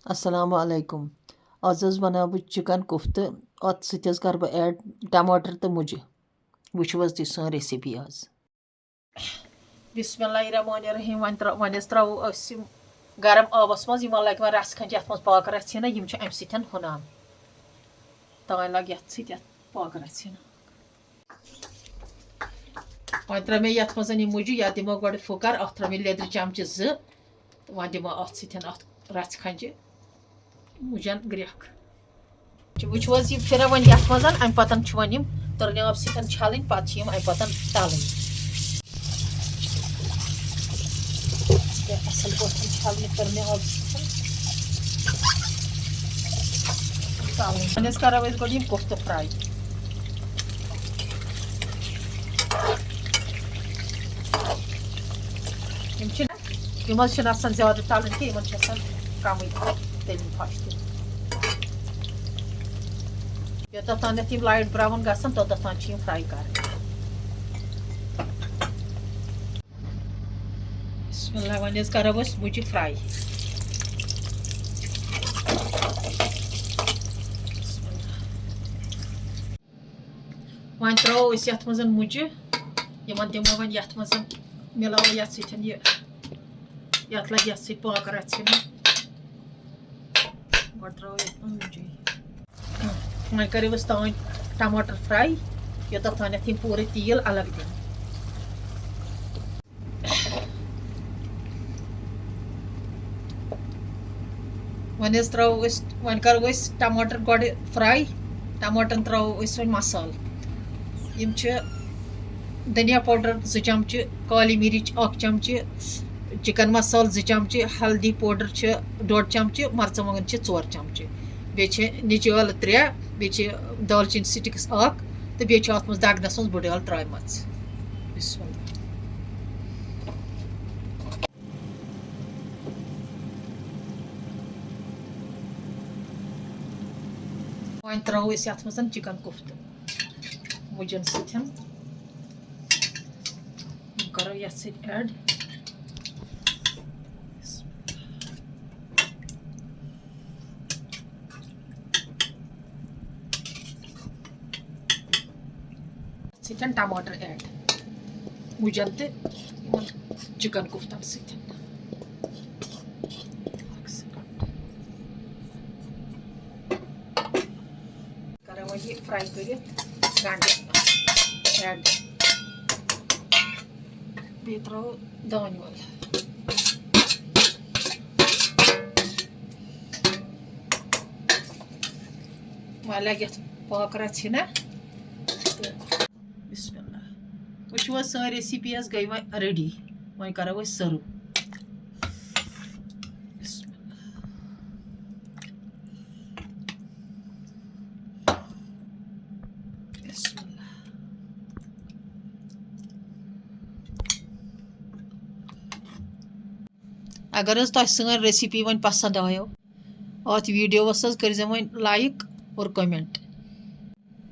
अस्सलामु अलैकुम। आज बनाव बह चिकन कोफ्त अत सत कर बह ऐड टमाटर तो मुझे वो ती सन रेसिपी आज। बिस्मिल्लाहिर्रहमानिर्रहीम वन त्रो गरम आबस मज लग वन रस खंड ये पाक रस अम सत हुनान तान लग ये पाक रस वन त्रो मे ये मज मुझे ये दिमो गो फुकर अत त्रो मे लेदर चमच वन दिमो अत सत रस खंड मुजन ग्रेख वो यह फिर वन ये मज अम पतन वन तुरन आब सत छलन पे अम पतन तलन असल पे छलने तुरन आब तलन वन करो गो कोफ्त फ्राई यम ज्यादा तलन कह कम तलिन फश योत तान लाइट ब्राउन गसन तोत तान फ्राई कर वन करो मुझे फ्राई वन त्रो ये मज मुझे इन दिमो वन ये मज मिलाव ये लग ये पाक रच गो त्रो मुझे वन करो तान टमाटर फ्राई योत तान पूरे तेल अलग दिन वन त्रो वन करो टमाटर गो फ्राई टमाटर त्रो वन मसाल यम धनिया पाउडर 2 चमच काली मिर्च 1 चमच चिकन मसाल 2 चमच हल्दी पाउडर 1.5 चमच मरचमंगन 4 चमच बे निचल 3 बे दालचीन स्टिक्स 1 तो बे अत मज दगनस मज बुढ़ त्रा वन त्रो ये मज चिकन कोफ्त मुजन सत करो ये ऐड सत टमाटर ऐड मुजन तो चिकन कोफ्तन सत करो ये फ्राई कर गंड ऐड बे त्रो दान वल वन लग पाक रच बिस्मिल्लाह वो सन रेसिपी गई वन रेडी वन करो सर्व अगर तुम सन रेसिपी वन पसंद आयो अत वीडियोस कर वन लाइक और कमेंट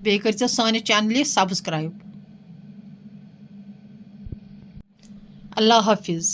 बे कर सान चैनल सब्सक्राइब। अल्लाह हाफिज़।